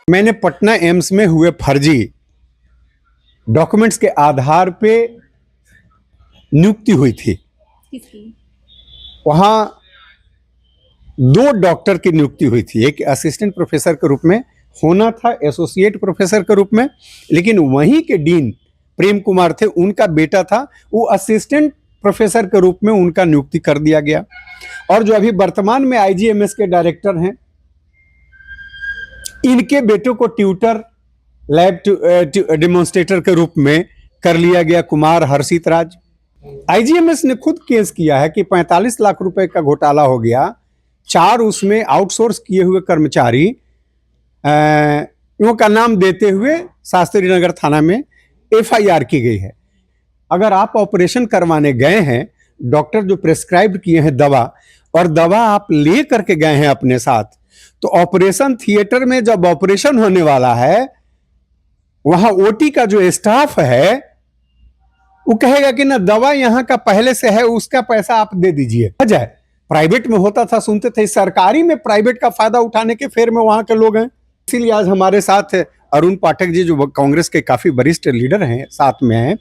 मैंने पटना एम्स में हुए फर्जी डॉक्यूमेंट्स के आधार पे नियुक्ति हुई थी। किसकी? वहाँ 2 डॉक्टर की नियुक्ति हुई थी। एक असिस्टेंट प्रोफेसर के रूप में होना था, एसोसिएट प्रोफेसर के रूप में, लेकिन वहीं के डीन प्रेम कुमार थे, उनका बेटा था, वो असिस्टेंट प्रोफेसर के रूप में उनका नियुक्ति कर दिया गया। और जो अभी वर्तमान में आईजीएमएस के डायरेक्टर हैं, इनके बेटों को ट्यूटर, लैब डेमोन्स्ट्रेटर के रूप में कर लिया गया, कुमार हर्षित राज। आईजीएमएस ने खुद केस किया है कि 45 लाख रुपए का घोटाला हो गया। 4 उसमें आउटसोर्स किए हुए कर्मचारी का नाम देते हुए शास्त्री नगर थाना में एफआईआर की गई है। अगर आप ऑपरेशन करवाने गए हैं, डॉक्टर जो प्रेस्क्राइब किए हैं दवा, और दवा आप ले करके गए हैं अपने साथ, तो ऑपरेशन थिएटर में जब ऑपरेशन होने वाला है, वहां ओटी का जो स्टाफ है वो कहेगा कि ना दवा यहां का पहले से है, उसका पैसा आप दे दीजिए। अजय प्राइवेट में होता था, सुनते थे, सरकारी में प्राइवेट का फायदा उठाने के फेर में वहां के लोग हैं। इसीलिए आज हमारे साथ अरुण पाठक जी, जो कांग्रेस के काफी वरिष्ठ लीडर हैं, साथ में हैं।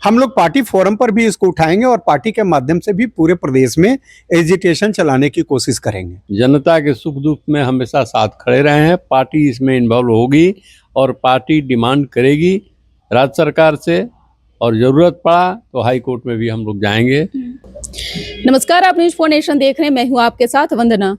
हम लोग पार्टी फोरम पर भी इसको उठाएंगे और पार्टी के माध्यम से भी पूरे प्रदेश में एजिटेशन चलाने की कोशिश करेंगे। जनता के सुख दुख में हमेशा साथ खड़े रहे हैं। पार्टी इसमें इन्वॉल्व होगी और पार्टी डिमांड करेगी राज्य सरकार से, और जरूरत पड़ा तो हाई कोर्ट में भी हम लोग जाएंगे। नमस्कार, आप न्यूज़ 4 नेशन देख रहे हैं। मैं हूं आपके साथ वंदना।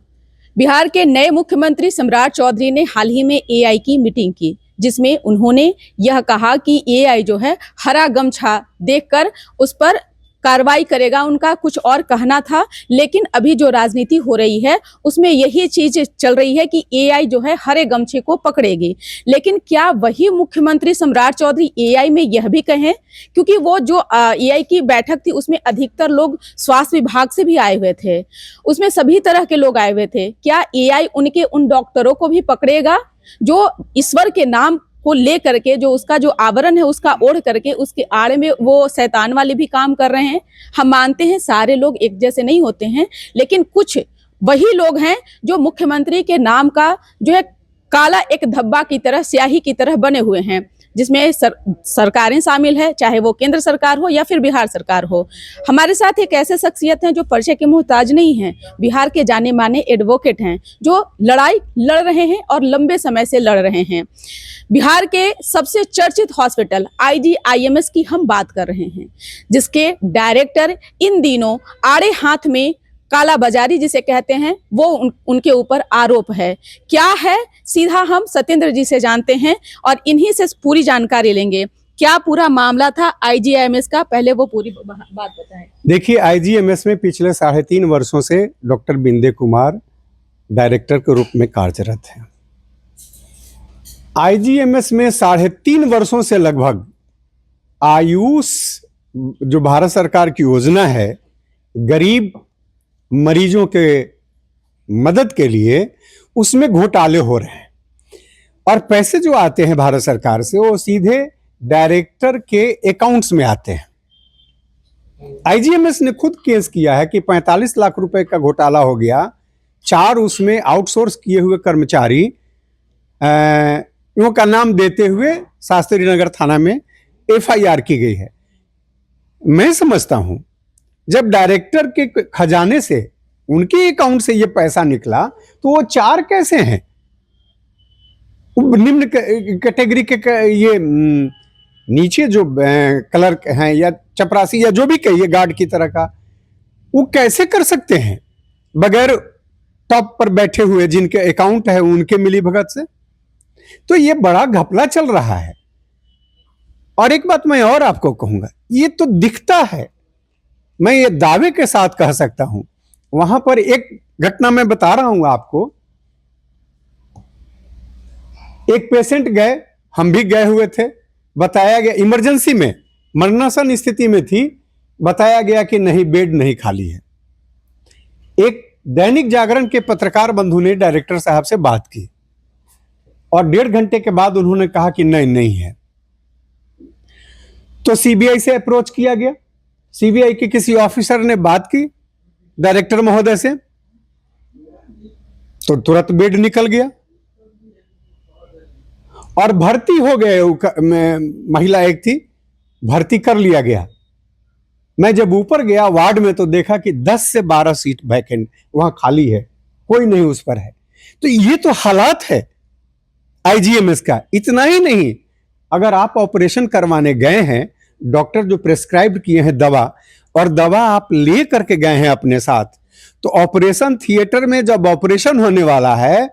बिहार के नए मुख्यमंत्री सम्राट चौधरी ने हाल ही में एआई की मीटिंग की, जिसमें उन्होंने यह कहा कि एआई जो है हरा गमछा देखकर उस पर कार्रवाई करेगा। उनका कुछ और कहना था, लेकिन अभी जो राजनीति हो रही है उसमें यही चीज चल रही है कि एआई जो है हरे गमछे को पकड़ेगी। लेकिन क्या वही मुख्यमंत्री सम्राट चौधरी एआई में यह भी कहें, क्योंकि वो जो एआई की बैठक थी उसमें अधिकतर लोग स्वास्थ्य विभाग से भी आए हुए थे, उसमें सभी तरह के लोग आए हुए थे। क्या एआई उनके उन डॉक्टरों को भी पकड़ेगा जो ईश्वर के नाम को ले करके, जो उसका जो आवरण है उसका ओढ़ करके उसके आड़े में वो शैतान वाले भी काम कर रहे हैं? हम मानते हैं सारे लोग एक जैसे नहीं होते हैं, लेकिन कुछ वही लोग हैं जो मुख्यमंत्री के नाम का जो है काला एक धब्बा की तरह, स्याही की तरह बने हुए हैं, जिसमें सरकारें शामिल है, चाहे वो केंद्र सरकार हो या फिर बिहार सरकार हो। हमारे साथ एक ऐसे शख्सियत हैं जो परिचय के मोहताज नहीं हैं, बिहार के जाने माने एडवोकेट हैं, जो लड़ाई लड़ रहे हैं और लंबे समय से लड़ रहे हैं। बिहार के सबसे चर्चित हॉस्पिटल आईजीआईएमएस की हम बात कर रहे हैं, जिसके डायरेक्टर इन दिनों आड़े हाथ में कालाबाजारी जिसे कहते हैं वो उनके ऊपर आरोप है। क्या है, सीधा हम सत्येंद्र जी से जानते हैं और इन्हीं से पूरी जानकारी लेंगे। क्या पूरा मामला था आईजीआईएमएस का, पहले वो पूरी बात बताएं। देखिए, आईजीएमएस में पिछले 3.5 वर्षों से डॉक्टर बिंदे कुमार डायरेक्टर के रूप में कार्यरत हैं। आईजीएमएस में 3.5 वर्षों से लगभग आयुष जो भारत सरकार की योजना है, गरीब मरीजों के मदद के लिए, उसमें घोटाले हो रहे हैं और पैसे जो आते हैं भारत सरकार से वो सीधे डायरेक्टर के अकाउंट्स में आते हैं। आईजीएमएस ने खुद केस किया है कि 45 लाख रुपए का घोटाला हो गया। 4 उसमें आउटसोर्स किए हुए कर्मचारी का नाम देते हुए शास्त्री नगर थाना में एफआईआर की गई है। मैं समझता हूं जब डायरेक्टर के खजाने से, उनके अकाउंट से ये पैसा निकला, तो वो 4 कैसे हैं? निम्न कैटेगरी के ये नीचे जो क्लर्क हैं या चपरासी या जो भी कहिए, गार्ड की तरह का, वो कैसे कर सकते हैं बगैर टॉप पर बैठे हुए जिनके अकाउंट है उनके मिलीभगत से? तो ये बड़ा घपला चल रहा है। और एक बात मैं और आपको कहूंगा, ये तो दिखता है, मैं ये दावे के साथ कह सकता हूं। वहां पर एक घटना मैं बता रहा हूं आपको। एक पेशेंट गए, हम भी गए हुए थे, बताया गया इमरजेंसी में मरणासन स्थिति में थी, बताया गया कि नहीं, बेड नहीं खाली है। एक दैनिक जागरण के पत्रकार बंधु ने डायरेक्टर साहब से बात की और 1.5 घंटे के बाद उन्होंने कहा कि नहीं है। तो सीबीआई से अप्रोच किया गया। सीबीआई के किसी ऑफिसर ने बात की डायरेक्टर महोदय से, तो तुरंत बेड निकल गया। और भर्ती हो गए, महिला एक थी, भर्ती कर लिया गया। मैं जब ऊपर गया वार्ड में तो देखा कि 10 से 12 सीट वैकेंट वहां खाली है, कोई नहीं उस पर है। तो ये तो हालात है आईजीएमएस का। इतना ही नहीं, अगर आप ऑपरेशन करवाने गए हैं, डॉक्टर जो प्रेस्क्राइब किए हैं दवा, और दवा आप ले करके गए हैं अपने साथ, तो ऑपरेशन थिएटर में जब ऑपरेशन होने वाला है,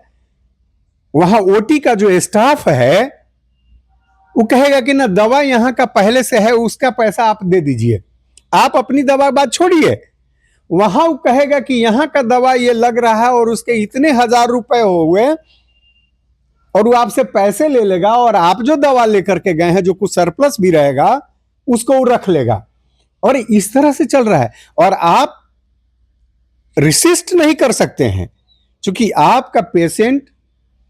वहां ओटी का जो स्टाफ है वो कहेगा कि ना दवा यहां का पहले से है, उसका पैसा आप दे दीजिए, आप अपनी दवा बात छोड़िए। वहां वो कहेगा कि यहां का दवा ये लग रहा है और उसके इतने हजार रुपए हो हुए, और वो आपसे पैसे ले लेगा, और आप जो दवा लेकर के गए हैं जो कुछ सरप्लस भी रहेगा उसको वो रख लेगा। और इस तरह से चल रहा है, और आप रिसिस्ट नहीं कर सकते हैं क्योंकि आपका पेशेंट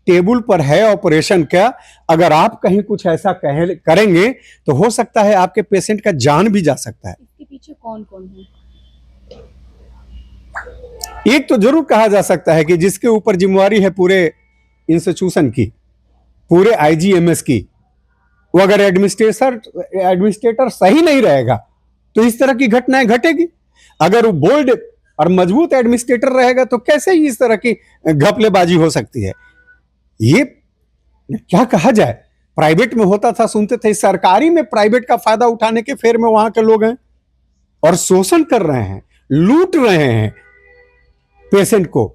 टेबल पर है ऑपरेशन का। अगर आप कहीं कुछ ऐसा करेंगे तो हो सकता है आपके पेशेंट का जान भी जा सकता है। इसके पीछे कौन कौन है? एक तो जरूर कहा जा सकता है कि जिसके ऊपर जिम्मेवारी है पूरे इंस्टीट्यूशन की, पूरे आईजीएमएस की, वो अगर एडमिनिस्ट्रेटर सही नहीं रहेगा तो इस तरह की घटनाएं घटेगी। अगर वो बोल्ड और मजबूत एडमिनिस्ट्रेटर रहेगा तो कैसे ही इस तरह की घपलेबाजी हो सकती है। ये क्या कहा जाए, प्राइवेट में होता था सुनते थे, सरकारी में प्राइवेट का फायदा उठाने के फेर में वहां के लोग हैं और शोषण कर रहे हैं, लूट रहे हैं पेशेंट को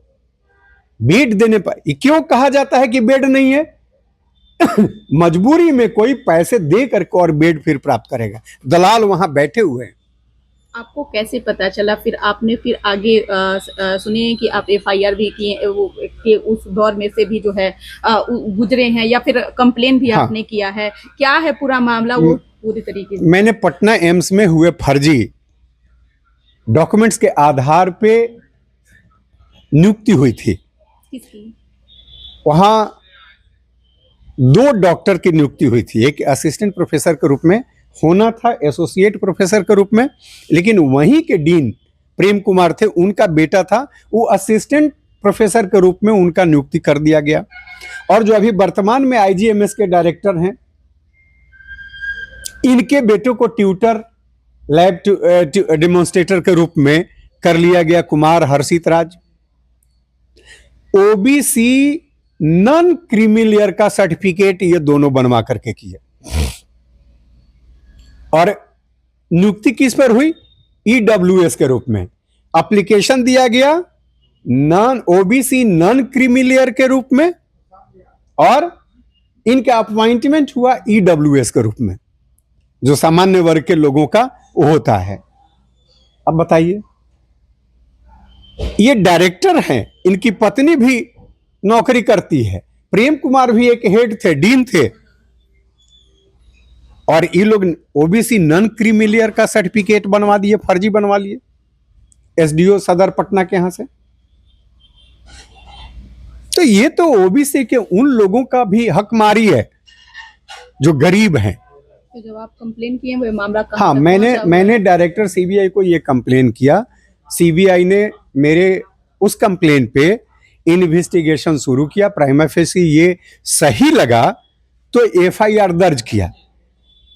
बेड देने पर। क्यों कहा जाता है कि बेड नहीं है? मजबूरी में कोई पैसे दे करके और बेड फिर प्राप्त करेगा, दलाल वहां बैठे हुए हैं। आपको कैसे पता चला? फिर आपने फिर आगे सुनिए कि आप एफआईआर भी किए, वो के उस दौर में से भी जो है गुजरे हैं, या फिर कंप्लेन भी हाँ। आपने किया है? क्या है पूरा मामला वो पूरी तरीके से? मैंने पटना एम्स में हुए फर्जी डॉक्यूमेंट्स के आधार पे नियुक्ति हुई थी। किसकी? वहां 2 डॉक्टर की नियुक्ति हुई थी, एक असिस्टेंट प्रोफेसर के रूप में होना था, एसोसिएट प्रोफेसर के रूप में, लेकिन वहीं के डीन प्रेम कुमार थे, उनका बेटा था, वो असिस्टेंट प्रोफेसर के रूप में उनका नियुक्ति कर दिया गया। और जो अभी वर्तमान में आईजीएमएस के डायरेक्टर हैं, इनके बेटों को ट्यूटर, लैब डेमोन्स्ट्रेटर के रूप में कर लिया गया, कुमार हर्षित राज। ओबीसी नॉन क्रीमिलियर का सर्टिफिकेट ये दोनों बनवा करके किए। और नियुक्ति किस पर हुई? ईडब्ल्यूएस के रूप में एप्लीकेशन दिया गया, नॉन ओबीसी नॉन क्रीमिलियर के रूप में, और इनका अपॉइंटमेंट हुआ ईडब्ल्यूएस के रूप में, जो सामान्य वर्ग के लोगों का होता है। अब बताइए, ये डायरेक्टर हैं, इनकी पत्नी भी नौकरी करती है, प्रेम कुमार भी एक हेड थे, डीन थे, और ये लोग ओबीसी नॉन क्रीमिलियर का सर्टिफिकेट बनवा दिए, फर्जी बनवा लिए एसडीओ सदर पटना के यहां से। तो ये तो ओबीसी के उन लोगों का भी हकमारी है जो गरीब हैं। तो जब आप कंप्लेन किए वो मामला कहां हाँ, तक पहुंचा? मैंने डायरेक्टर सीबीआई को ये कंप्लेन किया। सीबीआई ने मेरे उस कंप्लेन पे इन्वेस्टिगेशन शुरू किया, प्राइमा फेसी ये सही लगा तो एफआईआर दर्ज किया।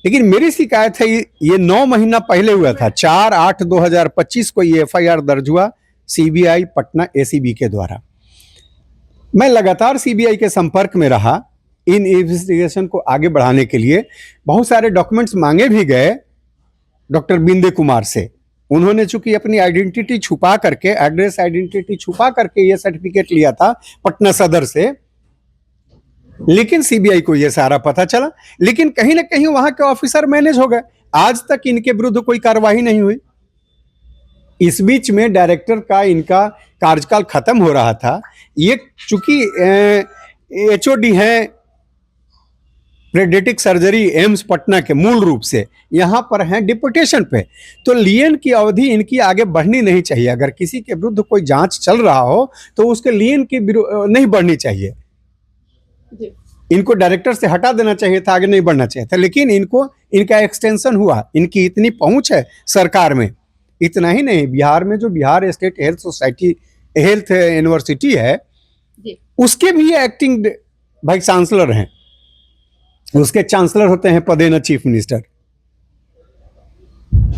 लेकिन मेरी शिकायत है ये 9 महीना पहले हुआ था, 4/8/2025 को ये एफआईआर दर्ज हुआ सीबीआई पटना एसीबी के द्वारा। मैं लगातार सीबीआई के संपर्क में रहा इन इन्वेस्टिगेशन को आगे बढ़ाने के लिए। बहुत सारे डॉक्यूमेंट्स मांगे भी गए डॉक्टर बिंदे कुमार से। उन्होंने चूंकि अपनी आइडेंटिटी छुपा करके, एड्रेस आइडेंटिटी छुपा करके ये सर्टिफिकेट लिया था पटना सदर से, लेकिन सीबीआई को ये सारा पता चला। लेकिन कहीं ना कहीं वहां के ऑफिसर मैनेज हो गए, आज तक इनके विरुद्ध कोई कार्रवाई नहीं हुई। इस बीच में डायरेक्टर का इनका कार्यकाल खत्म हो रहा था। ये चूंकि एचओडी हैं पेडियाट्रिक सर्जरी एम्स पटना के, मूल रूप से यहां पर हैं डिप्यूटेशन पे, तो लियन की अवधि इनकी आगे बढ़नी नहीं चाहिए। अगर किसी के विरुद्ध कोई जांच चल रहा हो तो उसके लियन की नहीं बढ़नी चाहिए, इनको डायरेक्टर से हटा देना चाहिए था, आगे नहीं बढ़ना चाहिए था। लेकिन इनका एक्सटेंशन हुआ, इनकी इतनी पहुंच है सरकार में। इतना ही नहीं, बिहार में जो बिहार स्टेट हेल्थ यूनिवर्सिटी है, उसके भी एक्टिंग वाइस चांसलर हैं। उसके चांसलर होते हैं पदेन चीफ मिनिस्टर।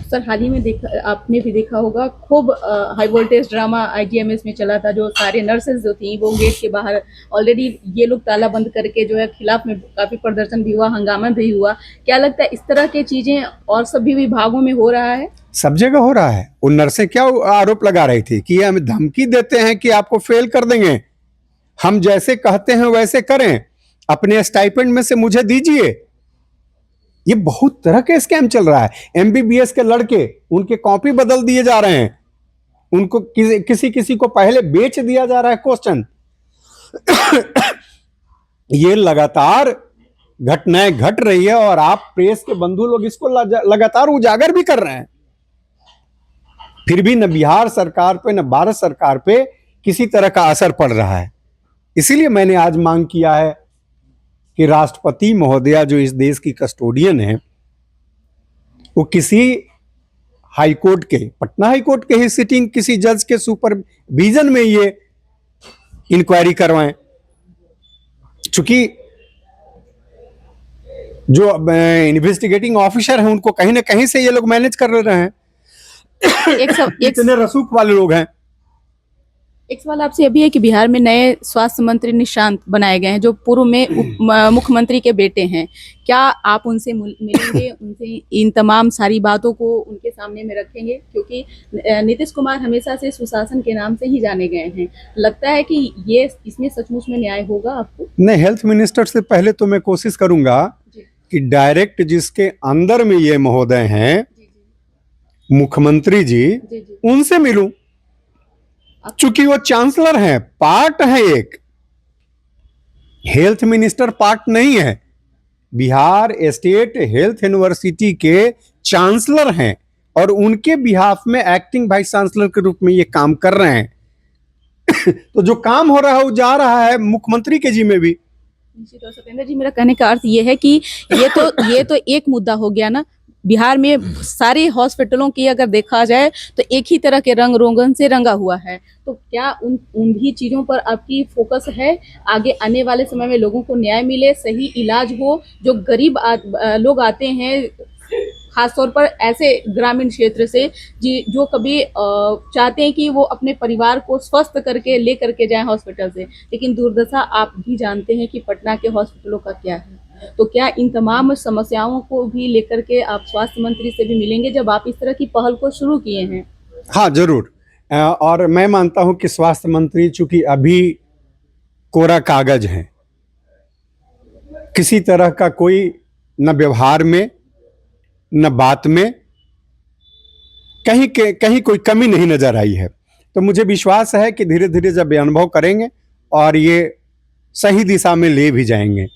सर हाल ही में आपने भी देखा होगा खूब हाई वोल्टेज ड्रामा आईजीएमएस में चला था, जो सारे नर्सेज जो थी वो गेट के बाहर ऑलरेडी ये लोग ताला बंद करके जो है खिलाफ में काफी प्रदर्शन भी हुआ, हंगामा भी हुआ। क्या लगता है इस तरह की चीजें और सभी विभागों में हो रहा है? सब जगह हो रहा है। उन नर्सें क्या आरोप लगा रही थी कि ये हमें धमकी देते हैं कि आपको फेल कर देंगे, हम जैसे कहते हैं वैसे करें, अपने स्टाइपेंड में से मुझे दीजिए। ये बहुत तरह के स्कैम चल रहा है। एमबीबीएस के लड़के, उनके कॉपी बदल दिए जा रहे हैं, उनको किसी को पहले बेच दिया जा रहा है क्वेश्चन। ये लगातार घटनाएं घट रही है और आप प्रेस के बंधु लोग इसको लगातार उजागर भी कर रहे हैं। फिर भी न बिहार सरकार पे न भारत सरकार पे किसी तरह का असर पड़ रहा है। इसीलिए मैंने आज मांग किया है कि राष्ट्रपति महोदया जो इस देश की कस्टोडियन है, वो किसी हाईकोर्ट के, पटना हाईकोर्ट के ही सिटिंग किसी जज के सुपरविजन में ये इंक्वायरी करवाएं। चूंकि जो इन्वेस्टिगेटिंग ऑफिसर हैं उनको कहीं ना कहीं से ये लोग मैनेज कर रहे हैं। इतने रसूख वाले लोग हैं। एक सवाल आपसे अभी है कि बिहार में नए स्वास्थ्य मंत्री निशांत बनाए गए हैं, जो पूर्व में मुख्यमंत्री के बेटे हैं। क्या आप उनसे मिलेंगे, उनसे इन तमाम सारी बातों को उनके सामने में रखेंगे? क्योंकि नीतीश कुमार हमेशा से सुशासन के नाम से ही जाने गए हैं। लगता है कि ये इसमें सचमुच में न्याय होगा आपको? नहीं, हेल्थ मिनिस्टर से पहले तो मैं कोशिश करूंगा कि डायरेक्ट जिसके अंदर में ये महोदय हैं, मुख्यमंत्री जी, उनसे मिलूं। चूंकि वो चांसलर हैं, पार्ट है एक, हेल्थ मिनिस्टर पार्ट नहीं है। बिहार स्टेट हेल्थ यूनिवर्सिटी के चांसलर हैं और उनके बिहाफ में एक्टिंग वाइस चांसलर के रूप में ये काम कर रहे हैं। तो जो काम हो रहा है वो जा रहा है मुख्यमंत्री के जिम्मे भी। निश्चित। और सत्येंद्र जी, मेरा कहने का अर्थ ये है कि ये तो एक मुद्दा हो गया ना। बिहार में सारे हॉस्पिटलों की अगर देखा जाए तो एक ही तरह के रंग रोगन से रंगा हुआ है। तो क्या उन भी चीजों पर आपकी फोकस है? आगे आने वाले समय में लोगों को न्याय मिले, सही इलाज हो, जो गरीब लोग आते हैं खासतौर पर ऐसे ग्रामीण क्षेत्र से जो कभी चाहते हैं कि वो अपने परिवार को स्वस्थ करके ले करके जाएं हॉस्पिटल से, लेकिन दुर्दशा आप भी जानते हैं कि पटना के हॉस्पिटलों का क्या है। तो क्या इन तमाम समस्याओं को भी लेकर के आप स्वास्थ्य मंत्री से भी मिलेंगे जब आप इस तरह की पहल को शुरू किए हैं? हाँ, जरूर। और मैं मानता हूं कि स्वास्थ्य मंत्री चूंकि अभी कोरा कागज है, किसी तरह का कोई न व्यवहार में न बात में कहीं कोई कमी नहीं नजर आई है। तो मुझे विश्वास है कि धीरे धीरे जब ये अनुभव करेंगे और ये सही दिशा में ले भी जाएंगे।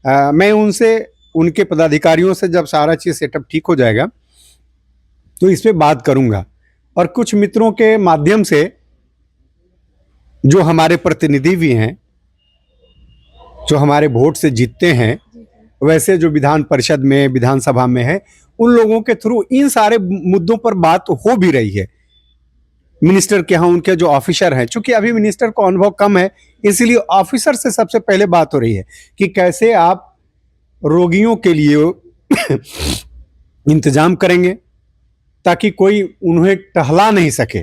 मैं उनसे, उनके पदाधिकारियों से जब सारा चीज़ सेटअप ठीक हो जाएगा तो इस पे बात करूंगा। और कुछ मित्रों के माध्यम से जो हमारे प्रतिनिधि भी हैं, जो हमारे वोट से जीतते हैं, वैसे जो विधान परिषद में, विधानसभा में है, उन लोगों के थ्रू इन सारे मुद्दों पर बात हो भी रही है। मिनिस्टर के यहाँ उनके जो ऑफिसर हैं, चूंकि अभी मिनिस्टर को अनुभव कम है, इसलिए ऑफिसर से सबसे पहले बात हो रही है कि कैसे आप रोगियों के लिए इंतजाम करेंगे ताकि कोई उन्हें टहला नहीं सके,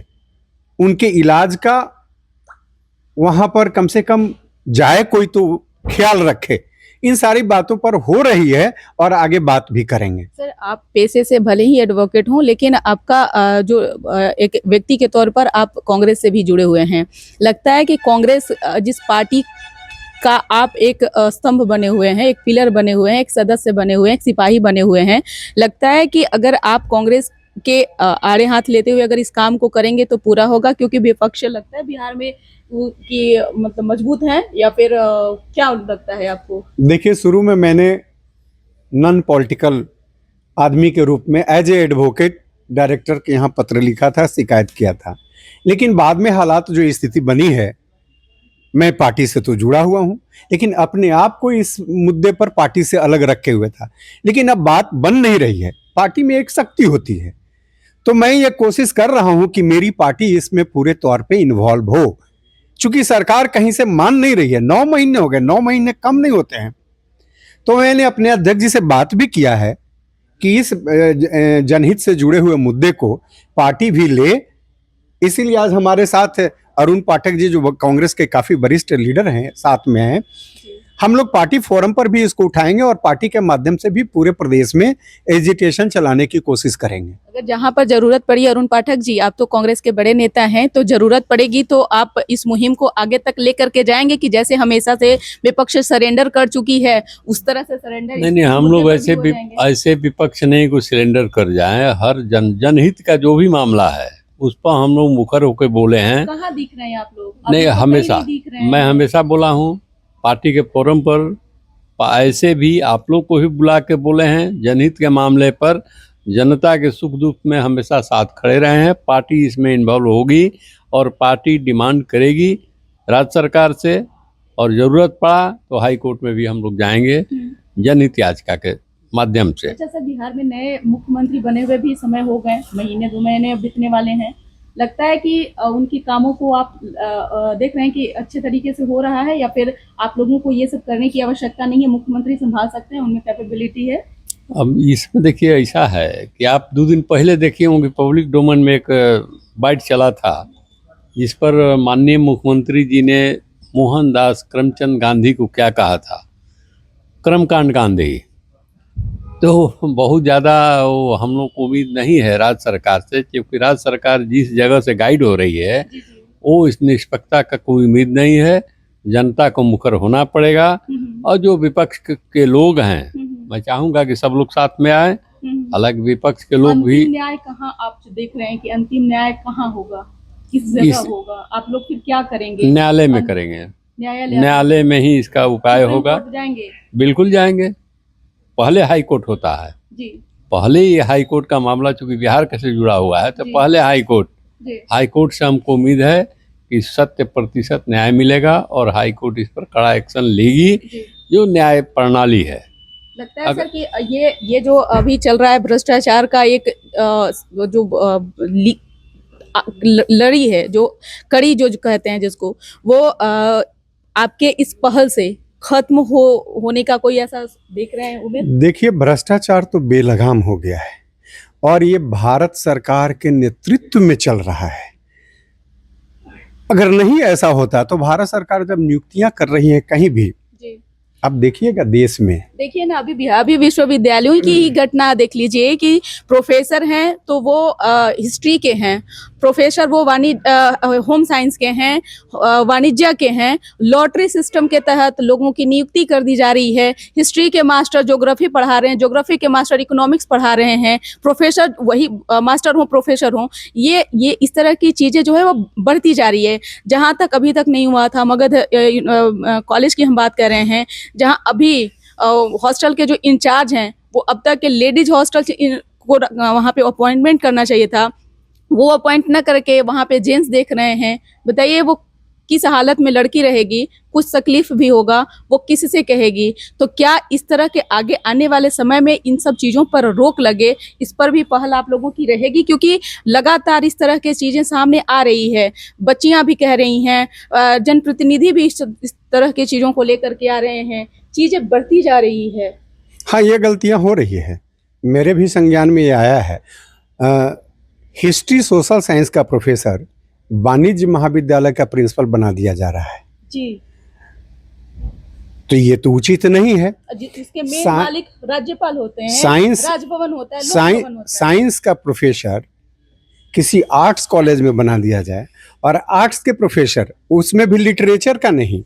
उनके इलाज का वहां पर कम से कम जाए कोई तो ख्याल रखे। इन सारी बातों पर हो रही है और आगे बात भी करेंगे। सर, आप पेशे से भले ही एडवोकेट हों, लेकिन आपका जो एक व्यक्ति के तौर पर आप कांग्रेस से भी जुड़े हुए हैं। लगता है कि कांग्रेस जिस पार्टी का आप एक स्तंभ बने हुए हैं, एक पिलर बने हुए हैं, एक सदस्य बने हुए हैं, एक सिपाही बने हुए हैं, लगता है कि अगर आप कांग्रेस के आड़े हाथ लेते हुए अगर इस काम को करेंगे तो पूरा होगा? क्योंकि विपक्ष लगता है बिहार में कि मतलब मजबूत है, या फिर क्या लगता है आपको? देखिए, शुरू में मैंने नॉन पॉलिटिकल आदमी के रूप में एज ए एडवोकेट डायरेक्टर के यहाँ पत्र लिखा था, शिकायत किया था। लेकिन बाद में हालात जो स्थिति बनी है, मैं पार्टी से तो जुड़ा हुआ हूँ, लेकिन अपने आप को इस मुद्दे पर पार्टी से अलग रखे हुए था। लेकिन अब बात बन नहीं रही है, पार्टी में एक शक्ति होती है, तो मैं ये कोशिश कर रहा हूँ कि मेरी पार्टी इसमें पूरे तौर पे इन्वॉल्व हो। चूंकि सरकार कहीं से मान नहीं रही है, 9 महीने हो गए, 9 महीने कम नहीं होते हैं। तो मैंने अपने अध्यक्ष जी से बात भी किया है कि इस जनहित से जुड़े हुए मुद्दे को पार्टी भी ले। इसीलिए आज हमारे साथ अरुण पाठक जी जो कांग्रेस के काफी वरिष्ठ लीडर हैं साथ में हैं। हम लोग पार्टी फोरम पर भी इसको उठाएंगे और पार्टी के माध्यम से भी पूरे प्रदेश में एजिटेशन चलाने की कोशिश करेंगे। अगर जहां पर जरूरत पड़ी, अरुण पाठक जी, आप तो कांग्रेस के बड़े नेता हैं, तो जरूरत पड़ेगी तो आप इस मुहिम को आगे तक लेकर के जाएंगे कि जैसे हमेशा से विपक्ष सरेंडर कर चुकी है उस तरह से सरेंडर? नहीं, हम लोग ऐसे विपक्ष नहीं को सिलेंडर कर जाए। हर जनहित का जो भी मामला है उस पर हम लोग मुखर होकर बोले हैं। कहाँ दिख रहे हैं आप लोग? नहीं, अभी तो हमेशा कहीं नहीं दिख रहे हैं। मैं हमेशा बोला हूँ पार्टी के फोरम पर, ऐसे भी आप लोग को भी बुला के बोले हैं। जनहित के मामले पर जनता के सुख दुख में हमेशा साथ खड़े रहे हैं। पार्टी इसमें इन्वॉल्व होगी और पार्टी डिमांड करेगी राज्य सरकार से, और ज़रूरत पड़ा तो हाई कोर्ट में भी हम लोग जाएंगे जनहित याचिका के माध्यम से। अच्छा सर, बिहार में नए मुख्यमंत्री बने हुए भी समय हो गए, महीने 2 महीने बीतने वाले हैं। लगता है कि उनकी कामों को आप देख रहे हैं कि अच्छे तरीके से हो रहा है, या फिर आप लोगों को ये सब करने की आवश्यकता नहीं है, मुख्यमंत्री संभाल सकते हैं, उनमें कैपेबिलिटी है? अब इसमें देखिए ऐसा है कि आप 2 दिन पहले देखिए होंगे पब्लिक डोमेन में एक बाइट चला था जिस पर माननीय मुख्यमंत्री जी ने मोहनदास करमचंद गांधी को क्या कहा था, कर्मकांड गांधी। तो बहुत ज़्यादा वो हम लोग को उम्मीद नहीं है राज्य सरकार से, क्योंकि राज्य सरकार जिस जगह से गाइड हो रही है वो इस निष्पक्षता का कोई उम्मीद नहीं है। जनता को मुखर होना पड़ेगा, और जो विपक्ष के लोग हैं मैं चाहूँगा कि सब लोग साथ में आए। अलग विपक्ष के लोग भी। अंतिम न्याय कहाँ आप देख रहे हैं कि अंतिम न्याय कहाँ होगा, किस जगह होगा? आप लोग फिर क्या करेंगे? न्यायालय में करेंगे। न्यायालय में ही इसका उपाय होगा। जाएंगे? बिल्कुल जाएंगे। पहले हाई कोर्ट होता है जी। पहले ये हाई कोर्ट का मामला चूंकि बिहार से जुड़ा हुआ है तो पहले हाई कोर्ट से हमको उम्मीद है कि 100% न्याय मिलेगा और हाई कोर्ट इस पर कड़ा एक्शन लेगी जो न्याय प्रणाली है। लगता है सर कि ये जो अभी चल रहा है भ्रष्टाचार का एक लड़ी है, जो कड़ी जो कहते हैं जिसको, वो आपके इस पहल से खत्म होने का कोई ऐसा देख रहे हैं उम्मीद? देखिए, भ्रष्टाचार तो बेलगाम हो गया है और ये भारत सरकार के नेतृत्व में चल रहा है। अगर नहीं ऐसा होता तो भारत सरकार जब नियुक्तियां कर रही है कहीं भी, अब देखिएगा देश में, देखिए ना, अभी विश्वविद्यालयों की ही घटना देख लीजिए कि प्रोफेसर हैं तो वो हिस्ट्री के हैं, प्रोफेसर वो होम साइंस के हैं, वाणिज्य के हैं। लॉटरी सिस्टम के तहत लोगों की नियुक्ति कर दी जा रही है। हिस्ट्री के मास्टर ज्योग्राफी पढ़ा रहे हैं, ज्योग्राफी के मास्टर इकोनॉमिक्स पढ़ा रहे हैं, प्रोफेसर वही मास्टर हो प्रोफेसर हो। ये इस तरह की चीज़ें जो है वो बढ़ती जा रही है। जहाँ तक अभी तक नहीं हुआ था, मगध कॉलेज की हम बात कर रहे हैं, जहाँ अभी हॉस्टल के जो इंचार्ज हैं वो अब तक के लेडीज हॉस्टल को वहाँ पे अपॉइंटमेंट करना चाहिए था, वो अपॉइंट न करके वहाँ पे जेंट्स देख रहे हैं। बताइए वो किस हालत में लड़की रहेगी, कुछ तकलीफ भी होगा, वो किससे कहेगी? तो क्या इस तरह के आगे आने वाले समय में इन सब चीज़ों पर रोक लगे, इस पर भी पहल आप लोगों की रहेगी? क्योंकि लगातार इस तरह की चीज़ें सामने आ रही है, बच्चियां भी कह रही हैं, जनप्रतिनिधि भी इस तरह की चीज़ों को लेकर के आ रहे हैं, चीज़ें बढ़ती जा रही है। हाँ, ये गलतियां हो रही है, मेरे भी संज्ञान में ये आया है। हिस्ट्री सोशल साइंस का प्रोफेसर वाणिज्य महाविद्यालय का प्रिंसिपल बना दिया जा रहा है जी। तो ये तो उचित नहीं है। इसके मेन मालिक राज्यपाल होते हैं, राजभवन होता है, लोकभवन होता है। साइंस का प्रोफेसर किसी आर्ट्स कॉलेज में बना दिया जाए, और आर्ट्स के प्रोफेसर उसमें भी लिटरेचर का नहीं,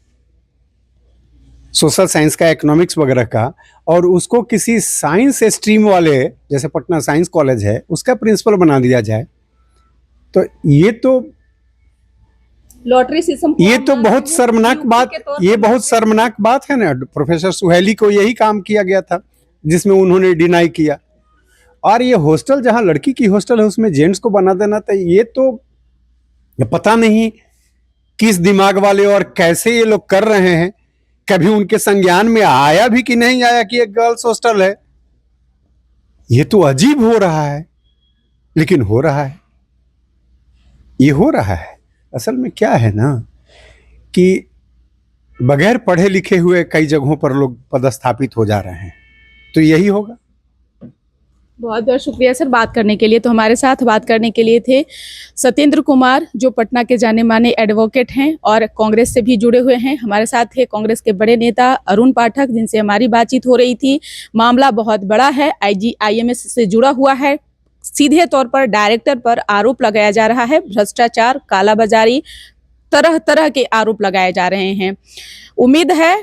सोशल साइंस का, इकोनॉमिक्स वगैरह का, और उसको किसी साइंस स्ट्रीम वाले जैसे पटना साइंस कॉलेज है उसका प्रिंसिपल बना दिया जाए, तो ये तो लॉटरी सिस्टम, ये तो बहुत शर्मनाक बात, ये बहुत शर्मनाक बात है ना। प्रोफेसर सुहेली को यही काम किया गया था जिसमें उन्होंने डिनाई किया, और ये हॉस्टल जहां लड़की की हॉस्टल है उसमें जेंट्स को बना देना था। ये तो पता नहीं किस दिमाग वाले और कैसे ये लोग कर रहे हैं। कभी उनके संज्ञान में आया भी कि नहीं आया कि एक गर्ल्स हॉस्टल है? ये तो अजीब हो रहा है, लेकिन हो रहा है, ये हो रहा है। असल में क्या है ना कि बगैर पढ़े लिखे हुए कई जगहों पर लोग पदस्थापित हो जा रहे हैं, तो यही होगा। बहुत बहुत शुक्रिया सर बात करने के लिए। तो हमारे साथ बात करने के लिए थे सत्येंद्र कुमार, जो पटना के जाने माने एडवोकेट हैं और कांग्रेस से भी जुड़े हुए हैं। हमारे साथ थे कांग्रेस के बड़े नेता अरुण पाठक, जिनसे हमारी बातचीत हो रही थी। मामला बहुत बड़ा है, IGIMS से जुड़ा हुआ है। सीधे तौर पर डायरेक्टर पर आरोप लगाया जा रहा है, भ्रष्टाचार, कालाबाजारी, तरह तरह के आरोप लगाए जा रहे हैं। उम्मीद है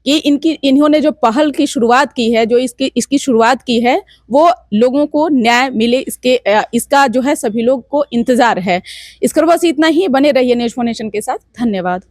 कि इन्होंने जो पहल की शुरुआत की है, जो इसकी शुरुआत की है, वो लोगों को न्याय मिले, इसका जो है सभी लोग को इंतजार है। इसकर बस इतना ही। बने रहिए न्यूज़4 नेशन के साथ। धन्यवाद।